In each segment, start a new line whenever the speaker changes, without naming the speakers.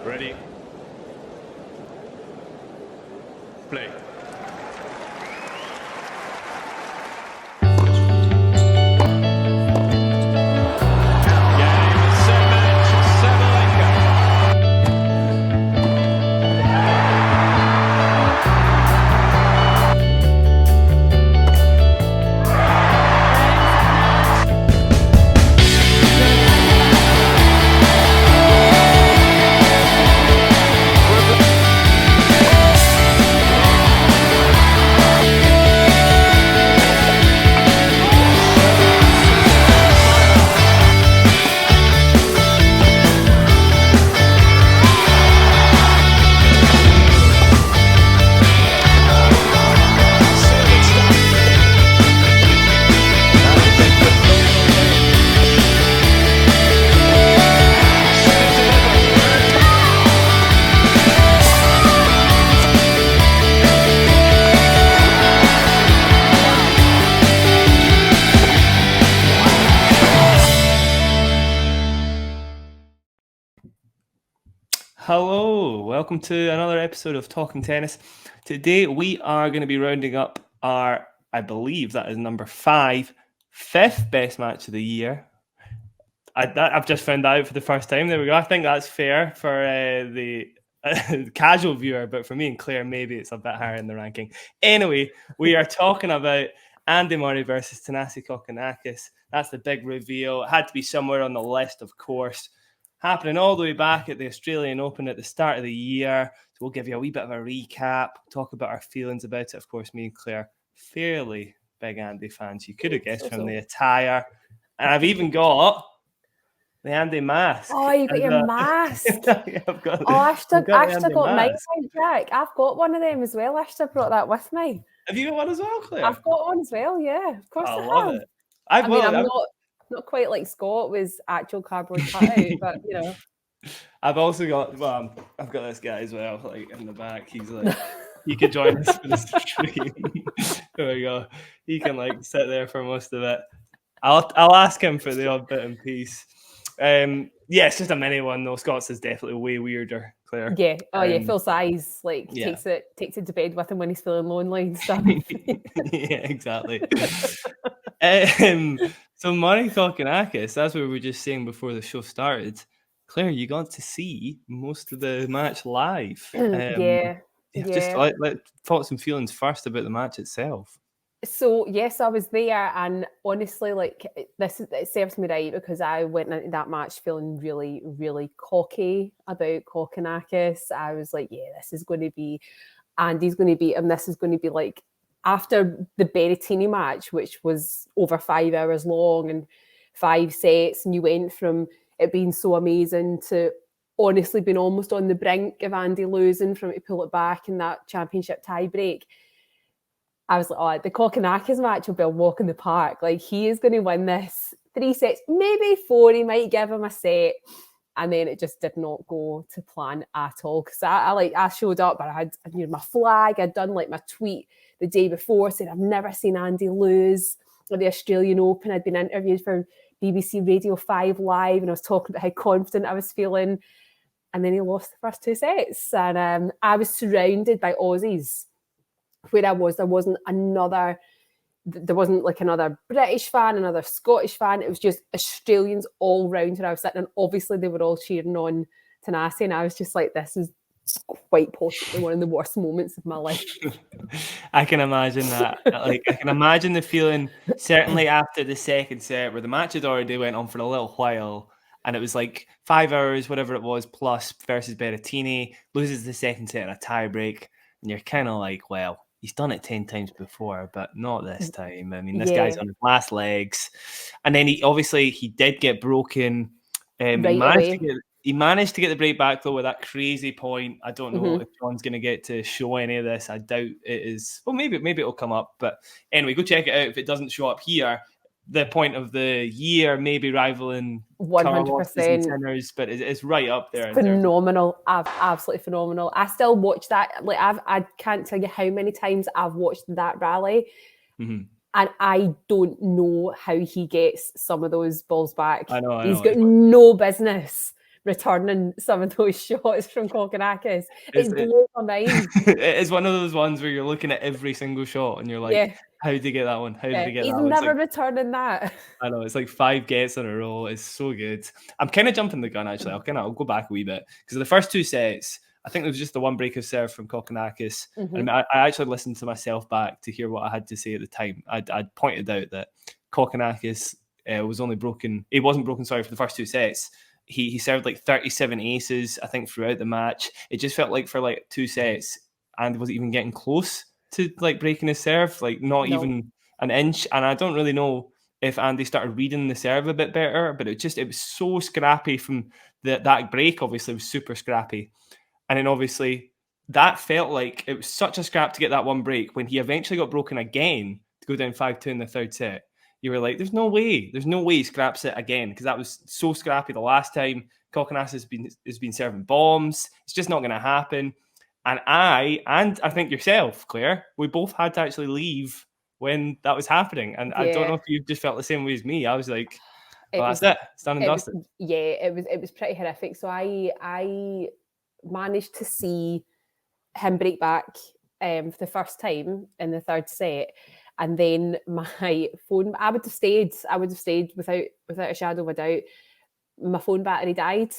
Ready? Play.
Hello, welcome to another episode of Talking Tennis. Today we are going to be rounding up our, I believe that is number 5, fifth best match of the year. I've just found that out for the first time. There we go. I think that's fair for the casual viewer, but for me and Claire, maybe it's a bit higher in the ranking. Anyway, we are talking about Andy Murray versus Thanasi Kokkinakis. That's the big reveal. It had to be somewhere on the list, of course. Happening all the way back at the Australian Open at the start of the year. So we'll give you a wee bit of a recap, talk about our feelings about it. Of course, me and Claire, fairly big Andy fans. You could have guessed from the attire. And I've even got the Andy mask.
Oh, you got your mask.
I've got,
Ashton got mine,
Jack.
I've got one of them as well. Ashton brought that with me.
Have you got one as well, Claire?
I've got one as well, yeah. Of course I
love
have.
It.
I'm not quite like Scott with actual cardboard cutout, but you know.
I've also got, I've got this guy as well, like in the back. He's like, he could join us for the stream. There we go. He can like sit there for most of it. I'll ask him for the odd bit and piece. Yeah, it's just a mini one though. Scott's is definitely way weirder, Claire.
Yeah. Oh yeah, full size. Like takes it to bed with him when he's feeling lonely and stuff.
Yeah, exactly. So Murray Kokkinakis, that's what we were just saying before the show started. Claire, you got to see most of the match live. Just thoughts and feelings first about the match itself.
So yes, I was there, and honestly, like it serves me right because I went into that match feeling really, really cocky about Kokkinakis. I was like, yeah, this is going to be Andy's going to beat him. This is going to be like after the Berrettini match, which was over 5 hours long and 5 sets, and you went from it being so amazing to honestly being almost on the brink of Andy losing from it to pull it back in that championship tie break. I was like, oh, the Kokkinakis match will be a walk in the park. Like, he is going to win this 3 sets, maybe 4. He might give him a set. And then it just did not go to plan at all. Because I showed up, but I had my flag. I'd done like my tweet the day before saying I've never seen Andy lose at the Australian Open. I'd been interviewed for BBC Radio 5 Live, and I was talking about how confident I was feeling. And then he lost the first 2 sets. And I was surrounded by Aussies. Where I was, there wasn't like another British fan, another Scottish fan. It was just Australians all round where I was sitting, and obviously they were all cheering on Thanasi, and I was just like, this is quite possibly one of the worst moments of my life.
I can imagine that. Like, I can imagine the feeling, certainly after the second set, where the match had already went on for a little while, and it was like 5 hours, whatever it was, plus versus Berrettini, loses the second set in a tie break, and you're kind of like, well, he's done it 10 times before, but not this time. I mean, this guy's on his last legs. And then he did get broken. He managed to get the break back, though, with that crazy point. I don't know if John's going to get to show any of this. I doubt it is. Well, maybe it'll come up. But anyway, go check it out if it doesn't show up here. The point of the year, maybe rivaling
100%,
but it's right up there.
It's phenomenal, absolutely phenomenal. I still watch that. Like I can't tell you how many times I've watched that rally, and I don't know how he gets some of those balls back.
I know.
He's got no business returning some of those shots from Kokkinakis. It's blown my mind.
It's one of those ones where you're looking at every single shot and you're like, how did he get that one? How did he get
He's
that one?
never returning that.
I know, it's like 5 gets in a row. It's so good. I'm kind of jumping the gun, actually. I'll go back a wee bit. Because the first 2 sets, I think there was just the one break of serve from Kokkinakis. And I actually listened to myself back to hear what I had to say at the time. I'd pointed out that Kokkinakis wasn't broken, for the first 2 sets. He served like 37 aces, I think, throughout the match. It just felt like for like 2 sets, and wasn't even getting close to like breaking his serve, like not even an inch. And I don't really know if Andy started reading the serve a bit better, but it was so scrappy from that break. Obviously, it was super scrappy. And then obviously that felt like it was such a scrap to get that one break. When he eventually got broken again to go down 5-2 in the third set, you were like, there's no way he scraps it again, because that was so scrappy the last time. Kokkinakis has been serving bombs. It's just not going to happen. And I think yourself, Claire, we both had to actually leave when that was happening. And I don't know if you just felt the same way as me. I was like, that's it. It's done and dusted.
It was pretty horrific. So I managed to see him break back for the first time in the third set. And then my phone, I would have stayed without a shadow of a doubt. My phone battery died.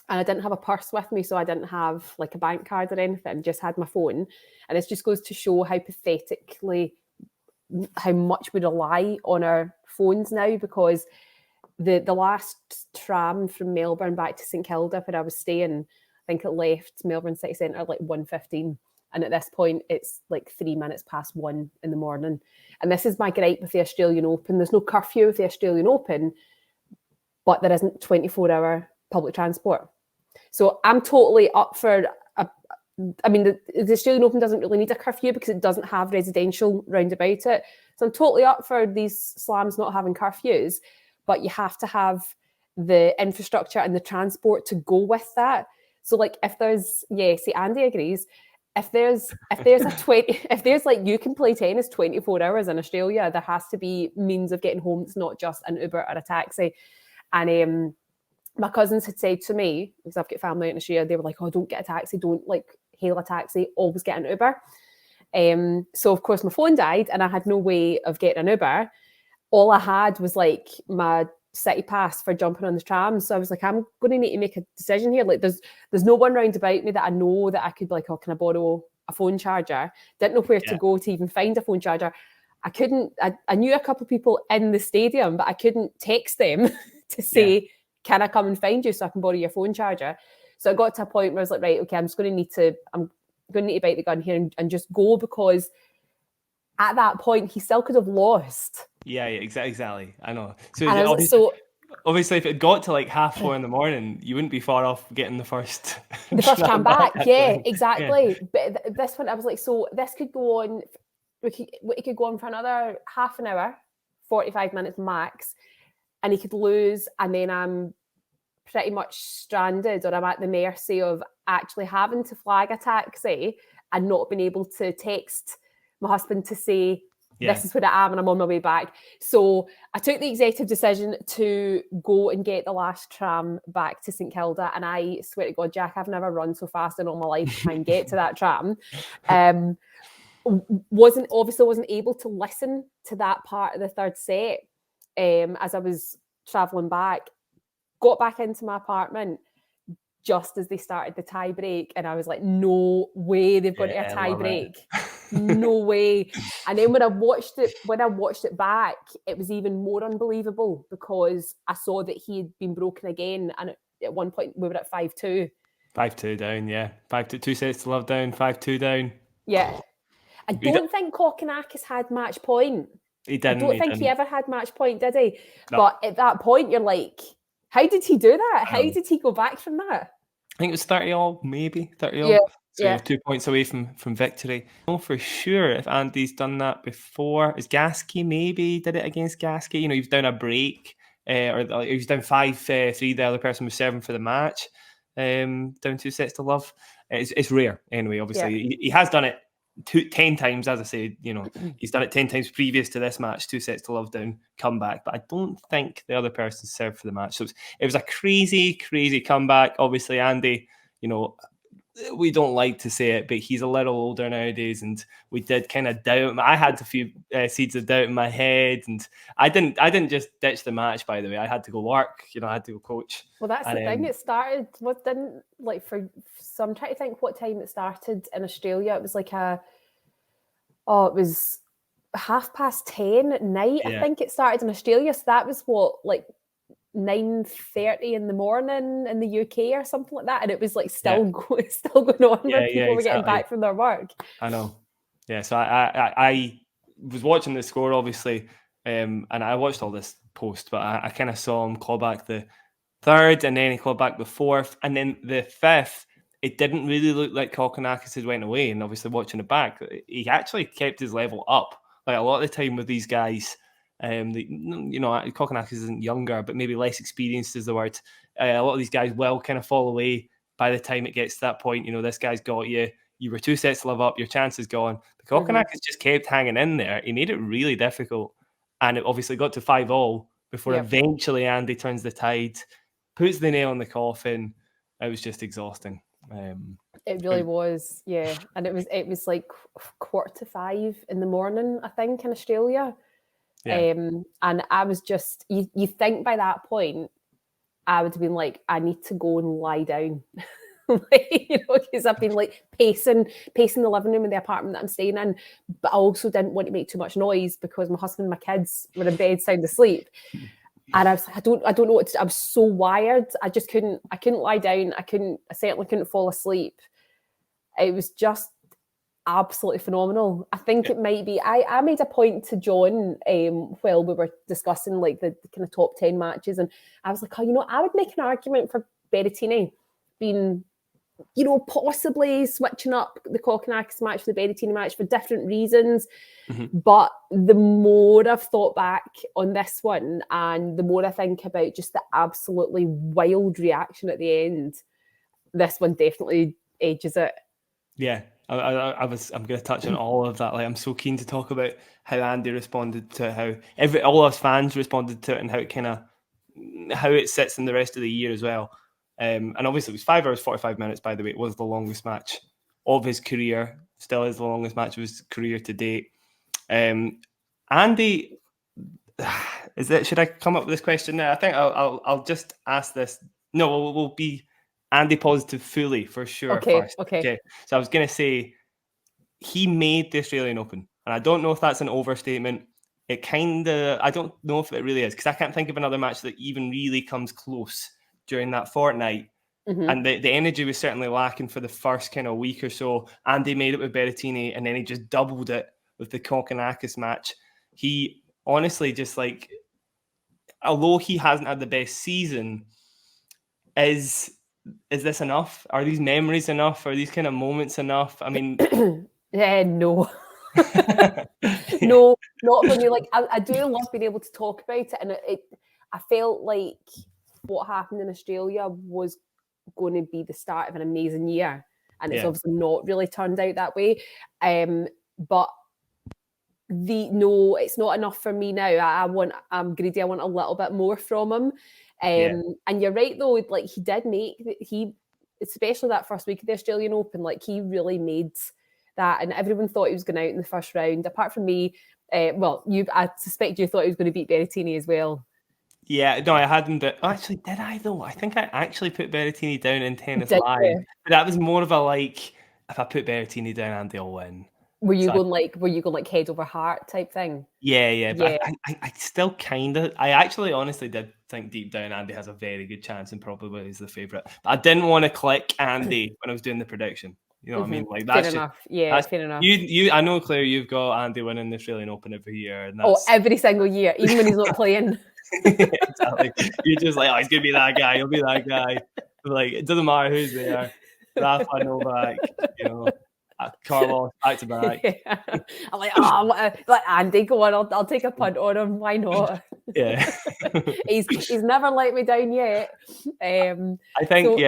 And I didn't have a purse with me, so I didn't have like a bank card or anything, just had my phone. And it just goes to show how much we rely on our phones now, because the last tram from Melbourne back to St Kilda, where I was staying, I think it left Melbourne City Centre at like 1:15. And at this point, it's like 3 minutes past 1 in the morning. And this is my gripe with the Australian Open. There's no curfew with the Australian Open, but there isn't 24-hour public transport. So I'm totally up for, the Australian Open doesn't really need a curfew because it doesn't have residential round about it. So I'm totally up for these slams not having curfews, but you have to have the infrastructure and the transport to go with that. So like if there's, see, Andy agrees, if there's like you can play tennis 24 hours in Australia, there has to be means of getting home. It's not just an Uber or a taxi. And my cousins had said to me, because I've got family in Australia, they were like, oh, don't get a taxi, don't like hail a taxi, always get an Uber. So of course my phone died and I had no way of getting an Uber. All I had was like my city pass for jumping on the tram. So I was like, I'm going to need to make a decision here. Like there's no one round about me that I know that I could be like, oh, can I borrow a phone charger? Didn't know where to go to even find a phone charger. I knew a couple of people in the stadium, but I couldn't text them to say, can I come and find you so I can borrow your phone charger? So I got to a point where I was like, right, okay, I'm going to need to bite the gun here and just go, because at that point he still could have lost.
Yeah, exactly. I know.
So
obviously, if it got to like 4:30 in the morning, you wouldn't be far off getting the first
tram back. Yeah, exactly. Yeah. But this one, I was like, so this could go on. It could go on for another half an hour, 45 minutes max, and he could lose, and then I'm pretty much stranded, or I'm at the mercy of actually having to flag a taxi and not being able to text my husband to say, this is where I am and I'm on my way back. So I took the executive decision to go and get the last tram back to St Kilda. And I swear to God, Jack, I've never run so fast in all my life to try and get to that tram. Wasn't able to listen to that part of the third set as I was travelling back. Got back into my apartment just as they started the tie break, and I was like, no way they've got a tie break. No way. And then when I watched it back, it was even more unbelievable, because I saw that he had been broken again, and at one point we were at 5-2.
5-2 down, 5-2, 2 sets to love down, 5-2 down.
Yeah. I don't think Kokkinakis had match point.
He didn't.
I don't think he ever had match point, did he? No. But at that point, you're like, how did he do that? How did he go back from that?
I think it was 30-all, maybe 30-all.
Yeah.
So you're 2 points away from victory. I don't know for sure if Andy's done that before. Is Gasky maybe did it against Gasky? You know, he was down a break, or he was down 5-3. The other person was serving for the match. Down 2 sets to love. It's rare anyway. Obviously, he has done it 10 times, as I said, he's done it 10 times previous to this match, 2-0 down, comeback. But I don't think the other person served for the match. So it was a crazy, crazy comeback. Obviously, Andy, we don't like to say it, but he's a little older nowadays, and we did kind of doubt him. I had a few seeds of doubt in my head, and I didn't just ditch the match. By the way, I had to go work. I had to go coach.
Well, that's the thing. It started. I'm trying to think what time it started in Australia. It was like it was 10:30 at night. Yeah. I think it started in Australia, so that was 9:30 in the morning in the UK or something like that, and it was like still going on when people were getting back from their work.
I know. Yeah, so I was watching the score obviously, and I watched all this post, but I kind of saw him call back the third, and then he called back the fourth, and then the fifth. It didn't really look like Kokkinakis had went away, and obviously watching it back, he actually kept his level up. Like a lot of the time with these guys. Kokkinakis isn't younger, but maybe less experienced is the word. A lot of these guys will kind of fall away by the time it gets to that point. This guy's got you. You were 2-0 up. Your chance is gone. But Kokkinakis just kept hanging in there. He made it really difficult, and it obviously got to 5-5 before eventually Andy turns the tide, puts the nail in the coffin. It was just exhausting.
It really was, yeah. And it was like 4:45 in the morning, I think, in Australia. Yeah. And I was just, you think by that point, I would have been like, I need to go and lie down. Because I've been like pacing the living room in the apartment that I'm staying in, but I also didn't want to make too much noise because my husband and my kids were in bed sound asleep. And I was like, I don't know what to do. I was so wired. I couldn't lie down. I certainly couldn't fall asleep. It was just absolutely phenomenal. I think it might be. I made a point to John while we were discussing like the kind of top 10 matches, and I was like, I would make an argument for Berrettini being, possibly switching up the Kokkinakis match for the Berrettini match for different reasons. Mm-hmm. But the more I've thought back on this one, and the more I think about just the absolutely wild reaction at the end, this one definitely edges it.
Yeah. I'm going to touch on all of that. Like, I'm so keen to talk about how Andy responded to it, how all us fans responded to it, and how it sits in the rest of the year as well. And obviously it was 5 hours 45 minutes. By the way, it was the longest match of his career. Still is the longest match of his career to date. Andy, should I come up with this question now? I think I'll just ask this. No, we'll be Andy positive fully for sure. First. Okay. So I was going to say he made the Australian Open, and I don't know if that's an overstatement. I don't know if it really is, because I can't think of another match that even really comes close during that fortnight. Mm-hmm. And the energy was certainly lacking for the first kind of week or so. Andy made it with Berrettini, and then he just doubled it with the Kokkinakis match. He honestly just although he hasn't had the best season, is this enough? Are these memories enough? Are these kind of moments enough? I mean,
no. No, not for me. Like, I do love being able to talk about it, and I felt like what happened in Australia was going to be the start of an amazing year, and it's obviously not really turned out that way. But it's not enough for me now. I'm greedy. I want a little bit more from him. And you're right though, like he did especially that first week of the Australian Open, like he really made that, and everyone thought he was going out in the first round, apart from me. I suspect you thought he was going to beat Berrettini as well.
Yeah, no, I hadn't. But actually, did I though? I think I actually put Berrettini down in Tennis Live. But that was more of a if I put Berrettini down, Andy will win.
Were you going head over heart type thing?
Yeah. But I still I actually honestly did think deep down Andy has a very good chance and probably is the favourite. But I didn't want to click Andy when I was doing the prediction. You know what I mean? Like that's
fair enough. Yeah, fair enough.
You, I know, Claire, you've got Andy winning the Australian Open every year. And
every single year, even when he's not playing.
Exactly. You're just like, he's gonna be that guy. He'll be that guy. Like, it doesn't matter who's there. Rafa, Novak. Carlos back to back.
Yeah. I'm like, oh, let Andy go on. I'll take a punt on him. Why not?
Yeah.
he's never let me down yet.
I think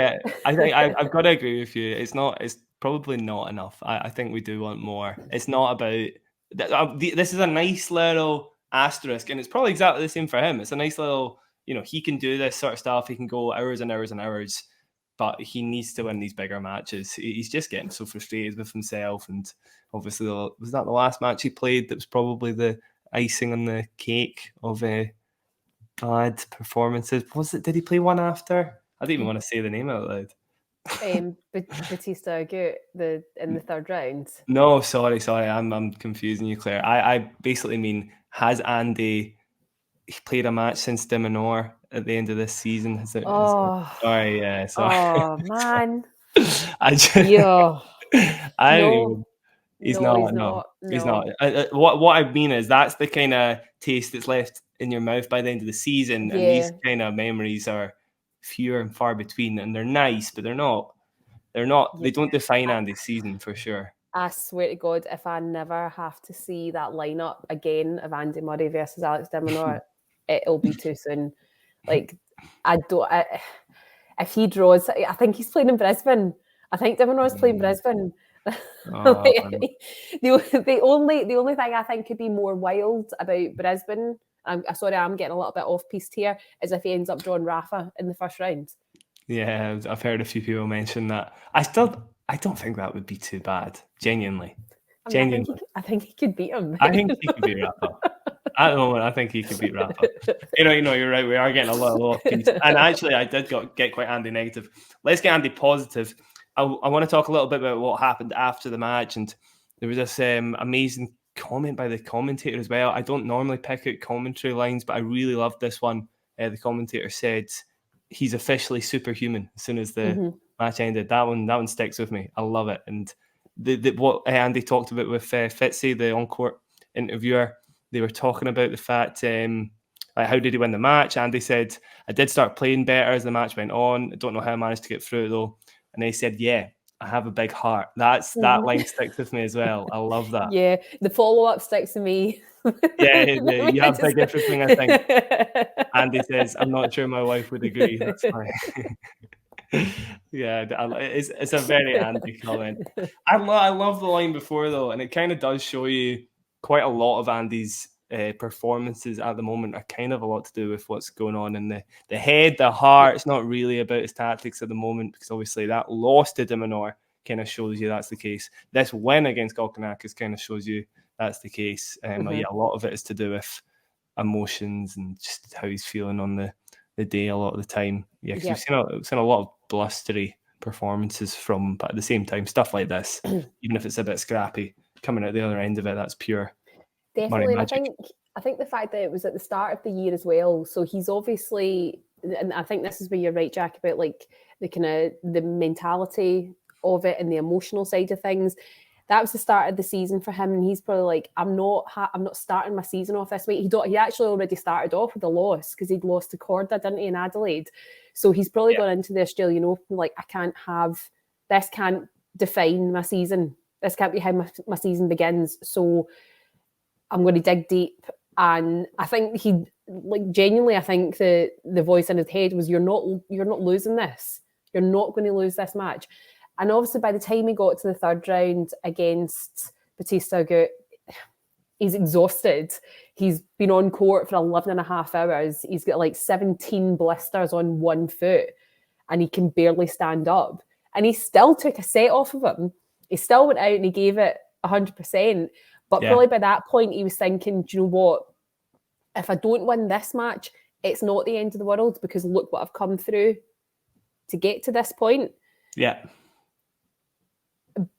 I've got to agree with you. It's probably not enough. I think we do want more. It's not about this is a nice little asterisk, and it's probably exactly the same for him. It's a nice little, he can do this sort of stuff. He can go hours and hours and hours, but he needs to win these bigger matches. He's just getting so frustrated with himself, and obviously, was that the last match he played? That was probably the icing on the cake of bad performances. Was it? Did he play one after? I didn't even want to say the name out loud.
Batista Agut in the third round.
No, sorry, I'm confusing you, Claire. I basically mean, has Andy played a match since De Minaur at the end of this season? Sorry.
Oh man.
He's not. What I mean is that's the kind of taste that's left in your mouth by the end of the season, and these kind of memories are fewer and far between, and they're nice, but they're not. They don't define Andy's season for sure.
I swear to God, if I never have to see that lineup again of Andy Murray versus Alex De Minaur, it'll be too soon. Like, if he draws, I think he's playing in Brisbane. I think De Minaur's playing Brisbane. The only thing I think could be more wild about Brisbane, I'm getting a little bit off piste here, is if he ends up drawing Rafa in the first round.
Yeah, I've heard a few people mention that. I don't think that would be too bad. Genuinely.
I think he could beat him.
I think he could beat Rafa. At the moment, I think he could beat Rafa. You're right. We are getting a lot of peace. And actually, I did get quite Andy negative. Let's get Andy positive. I want to talk a little bit about what happened after the match. And there was this amazing comment by the commentator as well. I don't normally pick out commentary lines, but I really loved this one. The commentator said, he's officially superhuman as soon as the match ended. That one sticks with me. I love it. And what Andy talked about with Fitzy, the on-court interviewer, they were talking about the fact, how did he win the match? Andy said, I did start playing better as the match went on. I don't know how I managed to get through it though. And they said, yeah, I have a big heart. That line sticks with me as well. I love that.
Yeah, the follow-up sticks to me.
You have big everything, I think. Andy says, I'm not sure my wife would agree. That's fine. Yeah, it's a very Andy comment. I love the line before though, and it kind of does show you quite a lot of Andy's performances at the moment are kind of a lot to do with what's going on in the head, the heart. It's not really about his tactics at the moment, because obviously that loss to De Minaur kind of shows you that's the case. This win against Kokkinakis kind of shows you that's the case. A lot of it is to do with emotions and just how he's feeling on the day a lot of the time. Yeah, because we've seen a lot of blustery performances from, but at the same time, stuff like this, even if it's a bit scrappy, coming out the other end of it, that's pure.
Definitely. And I think the fact that it was at the start of the year as well, so he's obviously, and I think this is where you're right, Jack, about like the kind of the mentality of it and the emotional side of things. That was the start of the season for him, and he's probably like, I'm not starting my season off this way. He actually already started off with a loss because he'd lost to Corda, didn't he, in Adelaide? So he's probably gone into the Australian Open like, this can't define my season. This can't be how my season begins. So I'm going to dig deep. And I think genuinely, I think the voice in his head was, you're not losing this. You're not going to lose this match. And obviously, by the time he got to the third round against Batista Agut, he's exhausted. He's been on court for 11 and a half hours. He's got like 17 blisters on one foot, and he can barely stand up. And he still took a set off of him. He still went out and he gave it 100%. But probably by that point, he was thinking, do you know what? If I don't win this match, it's not the end of the world, because look what I've come through to get to this point.
Yeah.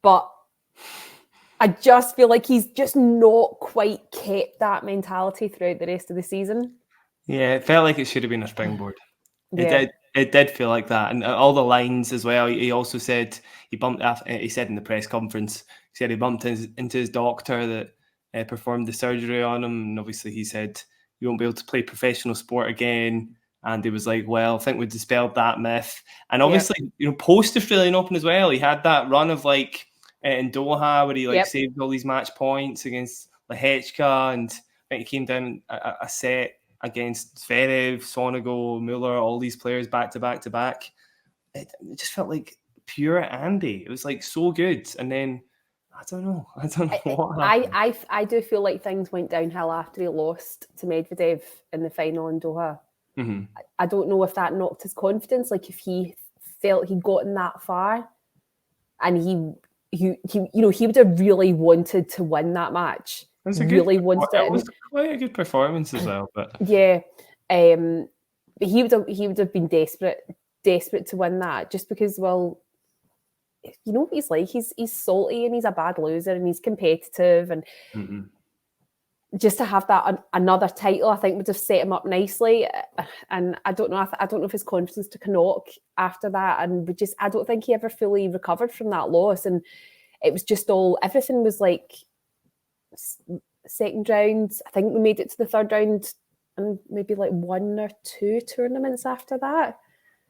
But I just feel like he's just not quite kept that mentality throughout the rest of the season.
Yeah, it felt like it should have been a springboard.
Yeah.
It did feel like that. And all the lines as well. He also said, he said in the press conference, he said he bumped into his doctor that performed the surgery on him. And obviously he said, you won't be able to play professional sport again. And he was like, well, I think we dispelled that myth. And obviously, post-Australian Open as well, he had that run of like in Doha, where he like
Yep.
saved all these match points against Lehechka, and I think he came down a set against Zverev, Sonego, Muller, all these players back to back to back. It just felt like pure Andy. It was like so good, and then I don't know what happened.
I do feel like things went downhill after he lost to Medvedev in the final in Doha.
Mm-hmm.
I don't know if that knocked his confidence, like if he felt he'd gotten that far, and he would have really wanted to win that match.
It was quite a good performance as well, but
yeah, but he would have been desperate to win that, just because, well, you know what he's like. He's salty and he's a bad loser and he's competitive, and just to have that another title, I think would have set him up nicely. And I don't know if his confidence took a knock after that, and I don't think he ever fully recovered from that loss. And it was just everything was like second round. I think we made it to the third round, and maybe like 1 or 2 tournaments after that.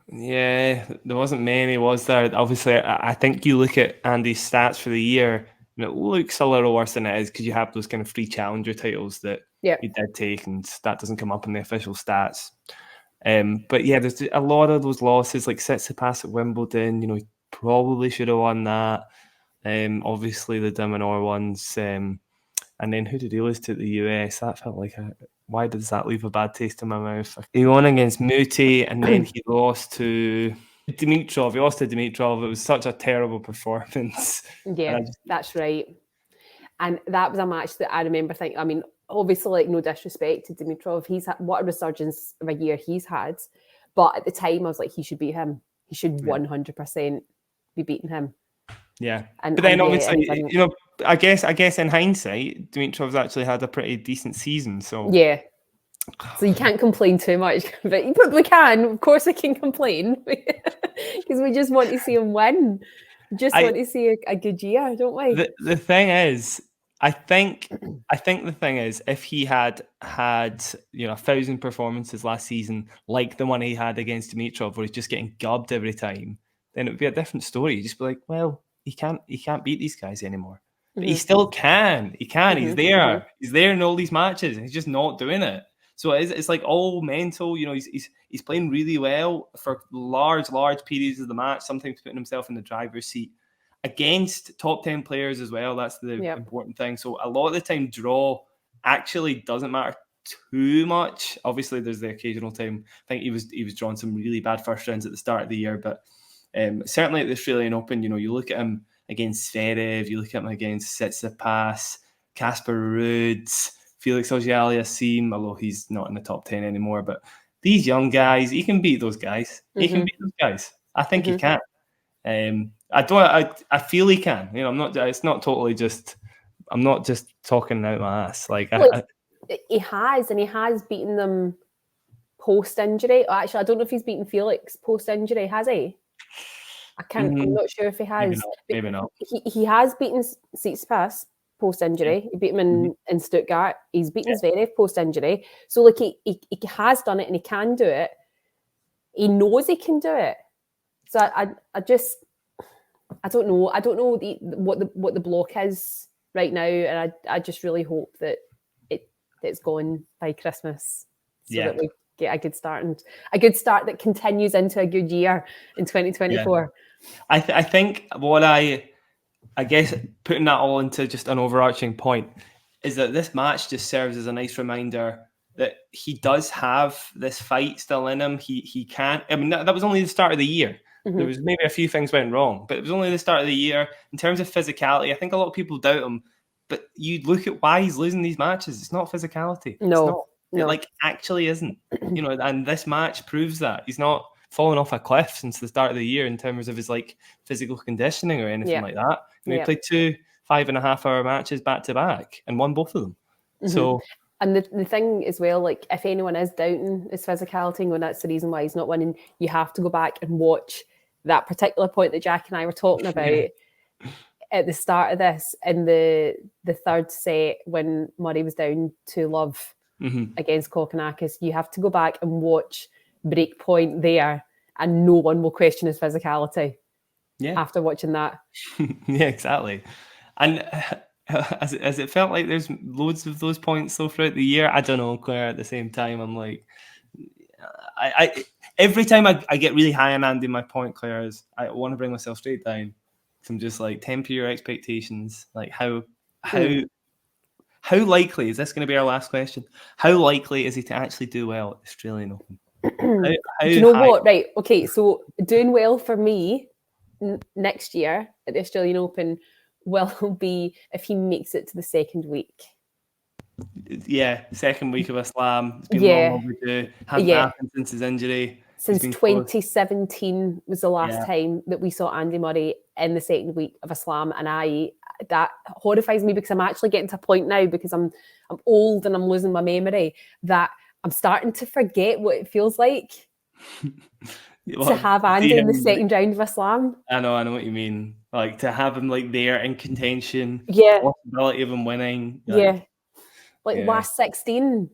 Yeah, there wasn't many, was there? Obviously, I think you look at Andy's stats for the year, and it looks a little worse than it is, because you have those kind of free challenger titles that he did take, and that doesn't come up in the official stats. But yeah, there's a lot of those losses, like Tsitsipas at Wimbledon. You know, he probably should have won that. Obviously the De Minaur ones, and then who did he lose to at the US? That felt like why does that leave a bad taste in my mouth? He won against Muti, and then he lost to Dimitrov. He lost to Dimitrov. It was such a terrible performance.
Yeah, that's right. And that was a match that I remember thinking, I mean, obviously, like, no disrespect to Dimitrov. He's had what a resurgence of a year he's had. But at the time, I was like, he should beat him. He should 100% be beating him.
Yeah. But then obviously, you know, I guess in hindsight, Dimitrov's actually had a pretty decent season. So
yeah. So you can't complain too much, but we can. Of course, we can complain because we just want to see him win. Want to see a good year, don't we?
The thing is, I think the thing is, if he had 1,000 performances last season, like the one he had against Dimitrov, where he's just getting gubbed every time, then it would be a different story. You'd just be like, well, he can't beat these guys anymore. But he still can. He can. He's there. Mm-hmm. He's there in all these matches. And he's just not doing it. So it's like all mental. You know, he's playing really well for large periods of the match. Sometimes putting himself in the driver's seat against top 10 players as well. That's the important thing. So a lot of the time, draw actually doesn't matter too much. Obviously, there's the occasional time. I think he was drawing some really bad first rounds at the start of the year, but certainly at the Australian Open, you know, you look at him against Zverev, you look at him against Tsitsipas, Casper Ruud, Felix Auger-Aliassime, although he's not in the top 10 anymore. But these young guys, he can beat those guys. He can beat those guys. I think he can. I feel he can. You know, it's not totally just. I'm not just talking out my ass.
He has beaten them post injury. Actually, I don't know if he's beaten Felix post injury. Has he? I'm not sure if he has.
Maybe not.
He has beaten Tsitsipas post injury. He beat him in Stuttgart. He's beaten Zverev post injury. So like he has done it and he can do it. He knows he can do it. So I don't know. I don't know what the block is right now, and I just really hope that it's gone by Christmas, so that we get a good start, and a good start that continues into a good year in 2024.
Yeah. I think what I guess putting that all into just an overarching point is that this match just serves as a nice reminder that he does have this fight still in him. He can't. I mean, that was only the start of the year. There was maybe a few things went wrong, but it was only the start of the year. In terms of physicality, I think a lot of people doubt him, but you look at why he's losing these matches. It's not physicality.
No.
It actually isn't. You know, and this match proves that he's not fallen off a cliff since the start of the year in terms of his physical conditioning or anything like that. You know, he played 2 5.5-hour matches back to back and won both of them. So.
And the thing as well, if anyone is doubting his physicality, and that's the reason why he's not winning, you have to go back and watch that particular point that Jack and I were talking about at the start of this, in the third set when Murray was down 2-love against Kokkinakis. You have to go back and watch break point there, and no one will question his physicality.
Yeah.
after watching that.
Yeah, exactly. And as it felt like there's loads of those points though throughout the year. I don't know, Claire. At the same time, I'm like, I every time I get really high on Andy, my point, Claire, is I want to bring myself straight down. So I'm just like, temper your expectations. Like how likely is this going to be our last question? How likely is he to actually do well at the Australian Open?
Do you know what? Right. Okay. So doing well for me next year at the Australian Open will be if he makes it to the second week.
Yeah, second week of a slam. It's been
Yeah.
long overdue. Hasn't happened since his injury.
Since 2017 was the last time that we saw Andy Murray in the second week of a slam, and that horrifies me because I'm actually getting to a point now, because I'm old and I'm losing my memory, that I'm starting to forget what it feels like to have Andy in the second round of a slam.
I know what you mean. Like to have him like there in contention.
Yeah.
Possibility of him winning.
Last 16.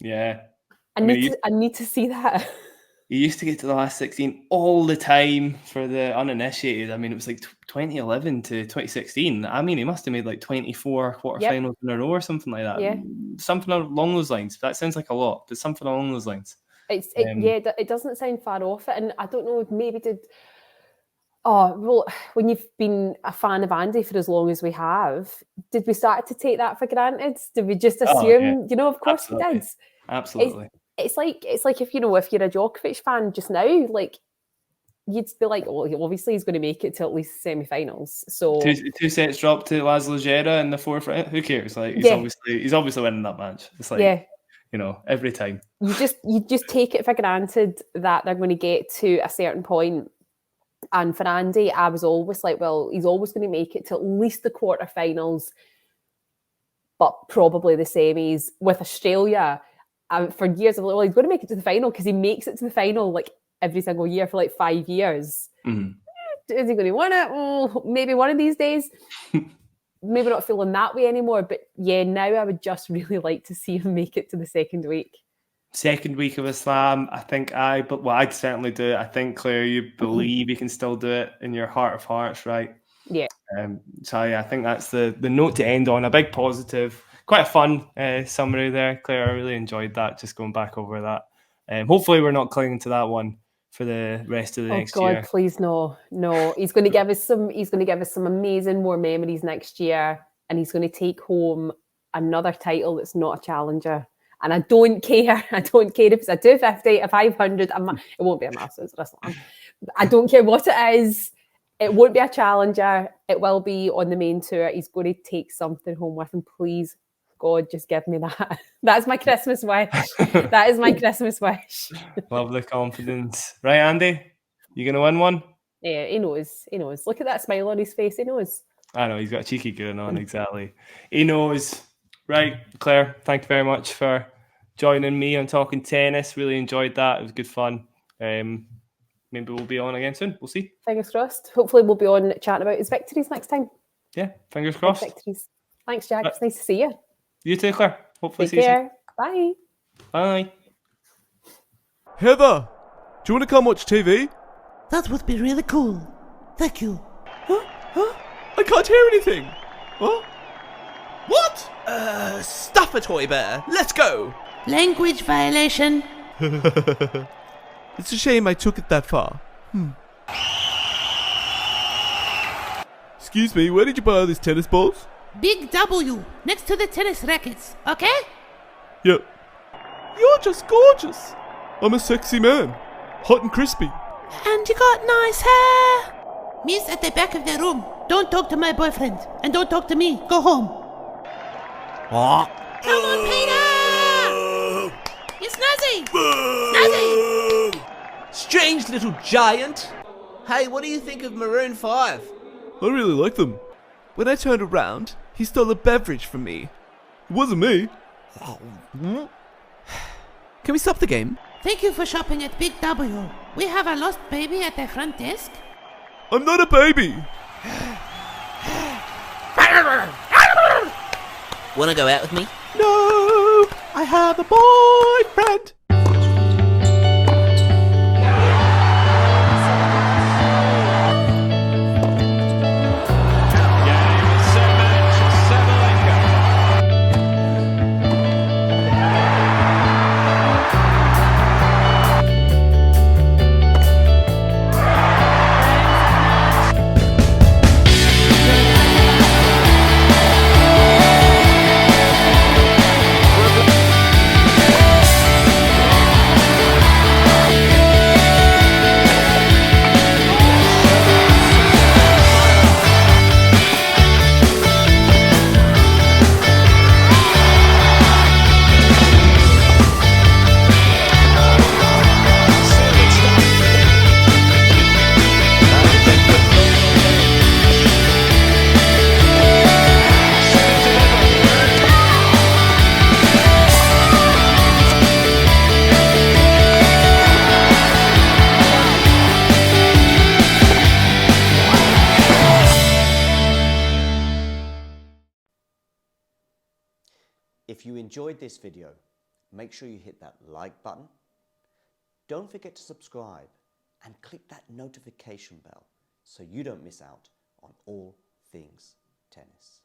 Yeah.
I need to see that.
He used to get to the last 16 all the time for the uninitiated. I mean, it was like 2011 to 2016. I mean, he must have made like 24 quarterfinals in a row or something like that.
Yeah.
Something along those lines. That sounds like a lot, but something along those lines.
It doesn't sound far off it. And I don't know, maybe when you've been a fan of Andy for as long as we have, did we start to take that for granted? Did we just assume, of course he did?
Absolutely.
It's like if you're a Djokovic fan just now, like you'd be like, oh, obviously he's going to make it to at least semi-finals. So
two sets dropped to Laszlo Djere in the fourth round. Who cares? Like he's obviously winning that match. It's like every time.
You just take it for granted that they're going to get to a certain point. And for Andy, I was always like, well, he's always going to make it to at least the quarterfinals, but probably the semis. With Australia, for years, I'm like, well, he's going to make it to the final, because he makes it to the final like every single year for like 5 years.
Mm-hmm.
Is he going to win it? Oh, maybe one of these days. Maybe not feeling that way anymore. But yeah, now I would just really like to see him make it to the second week.
Second week of a slam, I think I'd certainly do it. I think, Claire, you believe you can still do it in your heart of hearts, right?
Yeah.
I think that's the note to end on. A big positive. Quite a fun summary there, Claire. I really enjoyed that, just going back over that. Hopefully we're not clinging to that one for the rest of the next year. Oh
God, please no. He's going to give us some amazing more memories next year, and he's going to take home another title that's not a challenger. And I don't care. I don't care if it's a 250, a 500. It won't be a Masters or a Slam. I don't care what it is. It won't be a challenger. It will be on the main tour. He's going to take something home with him. Please, God, just give me that. That's my Christmas wish. That is my Christmas wish.
Love the confidence. Right, Andy? You going to win one?
Yeah, he knows. He knows. Look at that smile on his face. He knows.
I know. He's got a cheeky grin on, exactly. He knows. Right, Claire, thank you very much for joining me on Talking Tennis. Really enjoyed that. It was good fun. Maybe we'll be on again soon. We'll see.
Fingers crossed. Hopefully we'll be on chatting about his victories next time.
Yeah, fingers crossed.
Victories. Thanks, Jack. It's nice to see you.
You too, Claire. Hopefully
see you soon. Bye.
Bye.
Heather, do you want to come watch TV?
That would be really cool. Thank you.
Huh? I can't hear anything. What?
What? Stuff a toy bear. Let's go.
Language violation.
It's a shame I took it that far. Excuse me, where did you buy all these tennis balls?
Big W, next to the tennis rackets, okay?
Yep. You're just gorgeous. I'm a sexy man. Hot and crispy.
And you got nice hair. Miss at the back of the room. Don't talk to my boyfriend. And don't talk to me. Go home.
What?
Come on, Peter! You snazzy! Snazzy!
Strange little giant. Hey, what do you think of Maroon 5?
I really like them. When I turned around, he stole a beverage from me. It wasn't me. Can we stop the game?
Thank you for shopping at Big W. We have a lost baby at the front desk.
I'm not a baby.
Wanna go out with me?
No, I have a boyfriend.
enjoyed this video, make sure you hit that like button. Don't forget to subscribe and click that notification bell so you don't miss out on all things tennis.